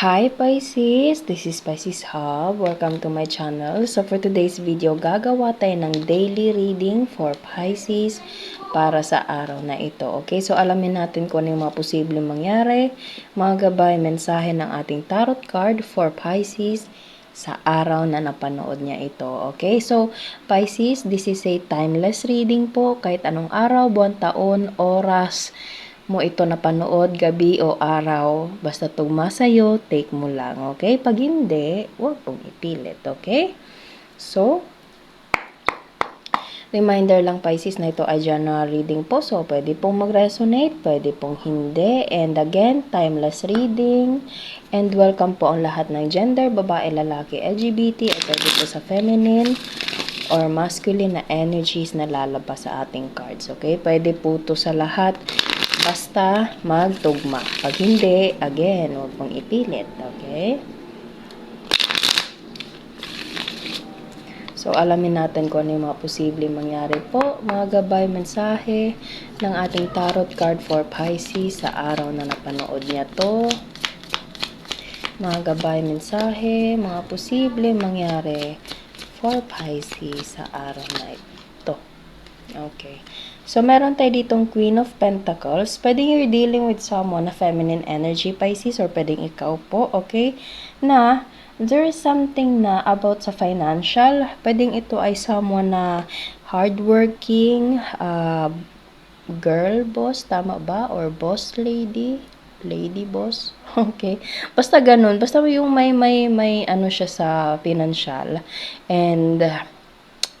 Hi Pisces! This is Pisces Hub. Welcome to my channel. So for today's video, gagawa tayo ng daily reading for Pisces para sa araw na ito. Okay? So alamin natin kung ano yung mga posibleng mangyari, mga gabay, mensahe ng ating tarot card for Pisces sa araw na napanood niya ito. Okay? So Pisces, this is a timeless reading po. Kahit anong araw, buwan, taon, oras, mo ito napanood, gabi o araw, basta tugma sa'yo, take mo lang, okay? Pag hindi, huwag pong ipilit, okay? So, reminder lang Pisces na ito ay general reading po, so pwede pong mag-resonate, pwede pong hindi, and again, timeless reading, and welcome po ang lahat ng gender, babae, lalaki, LGBT, at pwede po sa feminine, or masculine na energies na lalabas sa ating cards, okay? Pwede po to sa lahat, basta magtugma. Pag hindi, again, huwag pong ipilit. Okay? So, alamin natin kung ano yung mga posibleng mangyari po. Mga gabay, mensahe ng ating tarot card for Pisces sa araw na napanood niya to. Mga gabay, mensahe, mga posibleng mangyari for Pisces sa araw na ito. Okay. So, meron tayo ditong Queen of Pentacles. Pwedeng you're dealing with someone na feminine energy, Pisces, or pwedeng ikaw po, okay? Na, there is something na about sa financial. Pwedeng ito ay someone na hardworking, girl boss, tama ba? Or boss lady? Lady boss? Okay. Basta ganun. Basta yung may ano siya sa financial. And,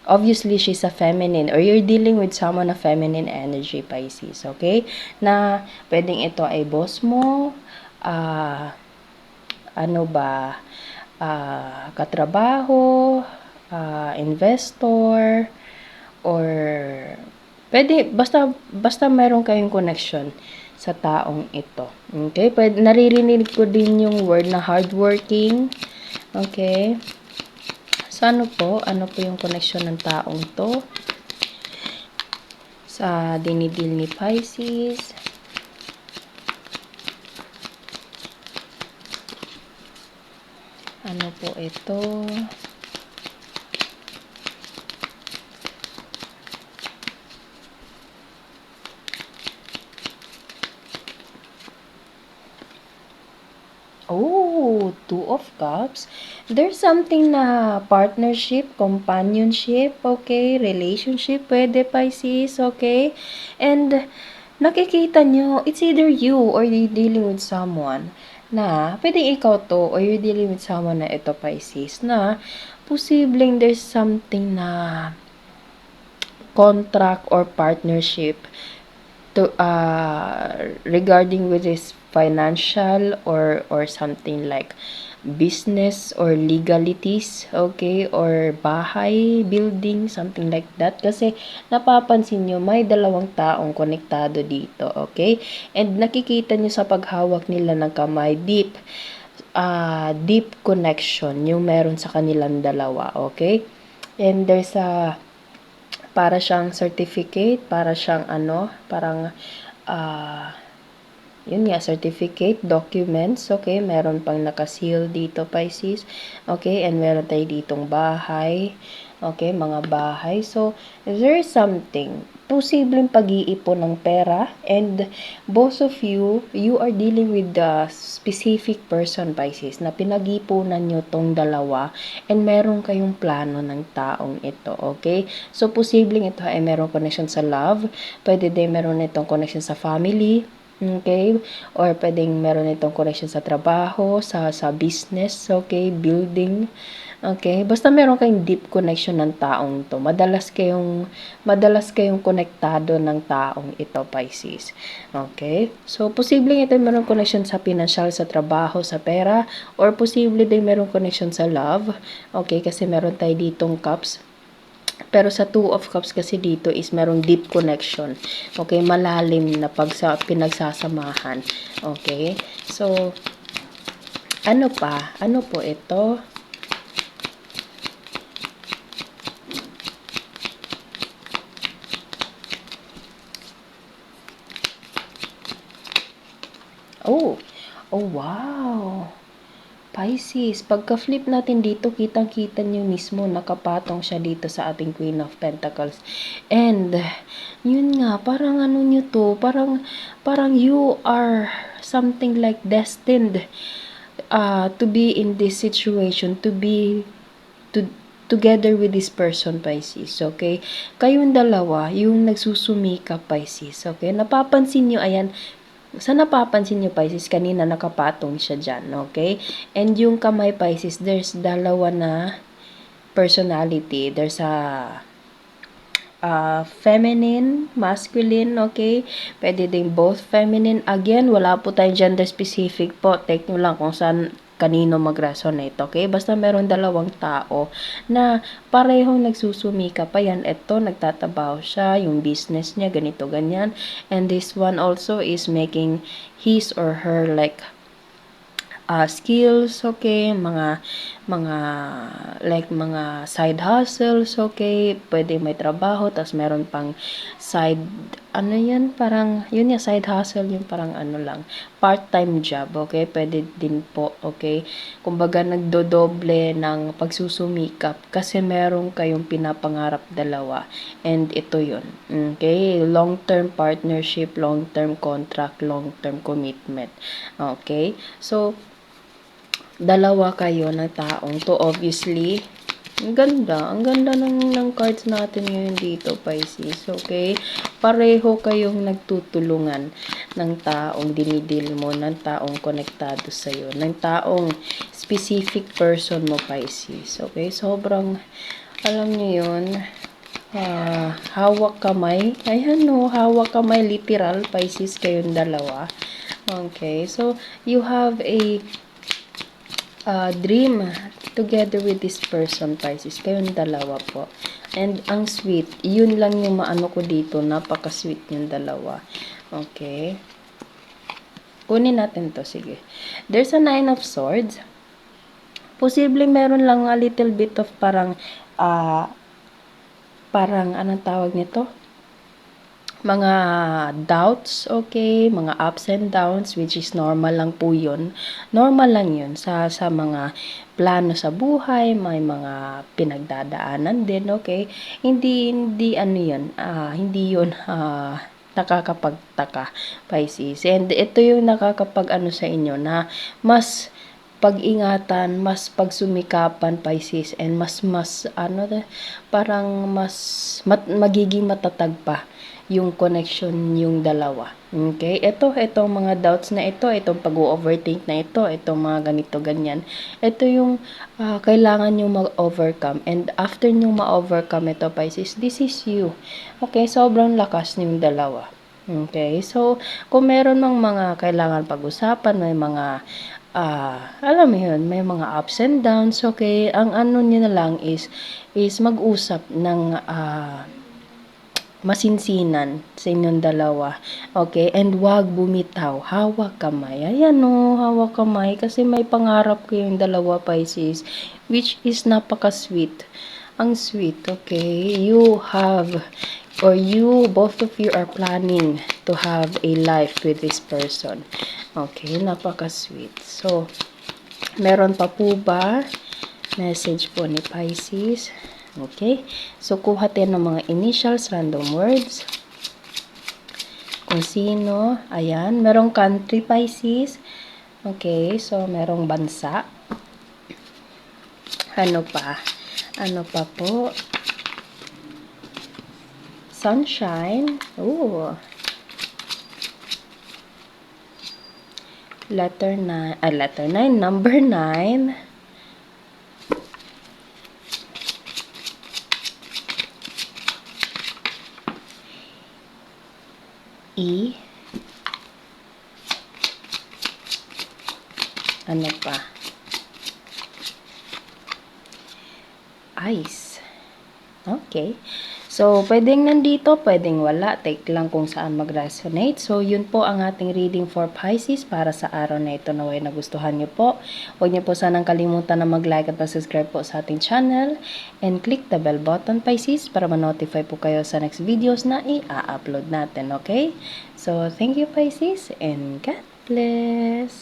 obviously, she's a feminine or you're dealing with someone na feminine energy, Pisces, okay? Na pwedeng ito ay boss mo, katrabaho, investor, or pwede, basta meron kayong connection sa taong ito. Okay? Pwede, naririnig ko din yung word na hardworking. Okay? So, ano po yung connection ng taong to sa dinidil ni Pisces? Ano po ito? Oh, Two of Cups. There's something na partnership, companionship, okay? Relationship, pwede Pisces, okay? And nakikita nyo, it's either you or you're dealing with someone na, pwede ikaw to, or you're dealing with someone na ito Pisces, na posibleng there's something na contract or partnership to regarding with this financial or something like business or legalities, okay, or bahay, building, something like that. Kasi napapansin nyo, may dalawang taong konektado dito, okay? And nakikita nyo sa paghawak nila ng kamay, deep connection yung meron sa kanilang dalawa, okay? And there's para siyang certificate, para siyang parang yun nga, certificate, documents, okay, meron pang nakaseal dito, Pisces, okay, and meron tayo ditong bahay, okay, mga bahay, so, there's something, posibleng pag-iipon ng pera, and both of you are dealing with the specific person, Pisces, na pinag-ipunan nyo tong dalawa, and meron kayong plano ng taong ito, okay, so, posibleng ito ay meron connection sa love, pwede din meron itong connection sa family, okay? Or pwedeng meron itong connection sa trabaho, sa business, okay? Building, okay? Basta meron kayong deep connection ng taong to. Madalas kayong konektado ng taong ito, Pisces. Okay? So, posibleng ito meron connection sa financial, sa trabaho, sa pera, or posible din meron connection sa love. Okay? Kasi meron tayo ditong cups. Pero sa Two of Cups kasi dito is merong deep connection. Okay, malalim na pinagsasamahan. Okay, so, ano pa? Ano po ito? Oh, wow. Pisces, pagka-flip natin dito, kitang-kita nyo mismo, nakapatong siya dito sa ating Queen of Pentacles. And, yun nga, parang ano nyo to, parang you are something like destined to be in this situation, to be together with this person, Pisces, okay? Kayong dalawa, yung nagsusumika, Pisces, okay? Napapansin nyo, ayan, sa napapansin nyo, Pisces, kanina nakapatong siya dyan, okay? And yung kamay, Pisces, there's dalawa na personality. There's a feminine, masculine, okay? Pwede din both feminine. Again, wala po tayong gender specific po. Take nyo lang kung saan kanino mag-resonate, okay? Basta meron dalawang tao na parehong nagsusumika pa yan. Ito, nagtatabaho siya, yung business niya, ganito, ganyan. And this one also is making his or her like skills, okay, mga side hustles, okay, pwede may trabaho, tas meron pang side, ano yan, parang, yun yung side hustle, yung parang ano lang, part-time job, okay, pwede din po, okay, kumbaga nagdodoble ng pagsusumikap, kasi meron kayong pinapangarap dalawa, and ito yun, okay, long-term partnership, long-term contract, long-term commitment, okay, so, dalawa kayo na taong to, obviously, ang ganda ng cards natin ngayon dito, Pisces, okay? Pareho kayong nagtutulungan ng taong dinidil mo, ng taong konektado sa'yo, ng taong specific person mo, Pisces, okay? Sobrang, alam niyo yun, hawak kamay, ayan no, hawak kamay, literal, Pisces, kayong dalawa, okay? So, you have a dream together with this person, Pisces. Kayong dalawa po. And ang sweet, yun lang yung maano ko dito. Napaka-sweet yung dalawa. Okay. Kunin natin to, sige. There's a 9 of Swords. Posible meron lang a little bit of parang, anong tawag nito? Mga doubts, okay, mga ups and downs, which is normal lang po yun. Normal lang yun sa mga plano sa buhay, may mga pinagdadaanan din, okay. Hindi ano yun, hindi yun nakakapagtaka, Pisces. And ito yung nakakapag ano sa inyo na mas pag-ingatan, mas pagsumikapan, Pisces, and mas parang magiging matatag pa yung connection yung dalawa. Okay? Itong mga doubts na itong pag-overthink na itong mga ganito, ganyan. Ito yung kailangan nyo mag-overcome. And after nyo ma-overcome ito, Pisces, this is you. Okay? Sobrang lakas yung dalawa. Okay? So, kung meron ng mga kailangan pag-usapan, may mga alam mo yun, may mga ups and downs, okay? Ang ano nyo na lang is mag-usap ng masinsinan sa inyong dalawa. Okay? And wag bumitaw. Hawak kamay. Ayan o, hawak kamay. Kasi may pangarap kayong dalawa, Pisces. Which is napaka-sweet. Ang sweet, okay? You have, or you, both of you are planning to have a life with this person. Okay? Napaka-sweet. So, meron pa po ba message po ni Pisces? Okay? So, kuha tayo ng mga initials, random words. Kung sino. Ayan. Merong country, Pisces. Okay. So, merong bansa. Ano pa? Ano pa po? Sunshine. Ooh. Letter 9. Number 9. E. Ano pa? Ice. Okay. So, pwedeng nandito, pwedeng wala. Take lang kung saan mag-resonate. So, yun po ang ating reading for Pisces para sa araw na ito. Naway nagustuhan nyo po. Huwag nyo po sanang kalimutan na mag-like at mag-subscribe po sa ating channel. And click the bell button, Pisces, para ma-notify po kayo sa next videos na i-upload natin. Okay? So, thank you, Pisces, and God bless!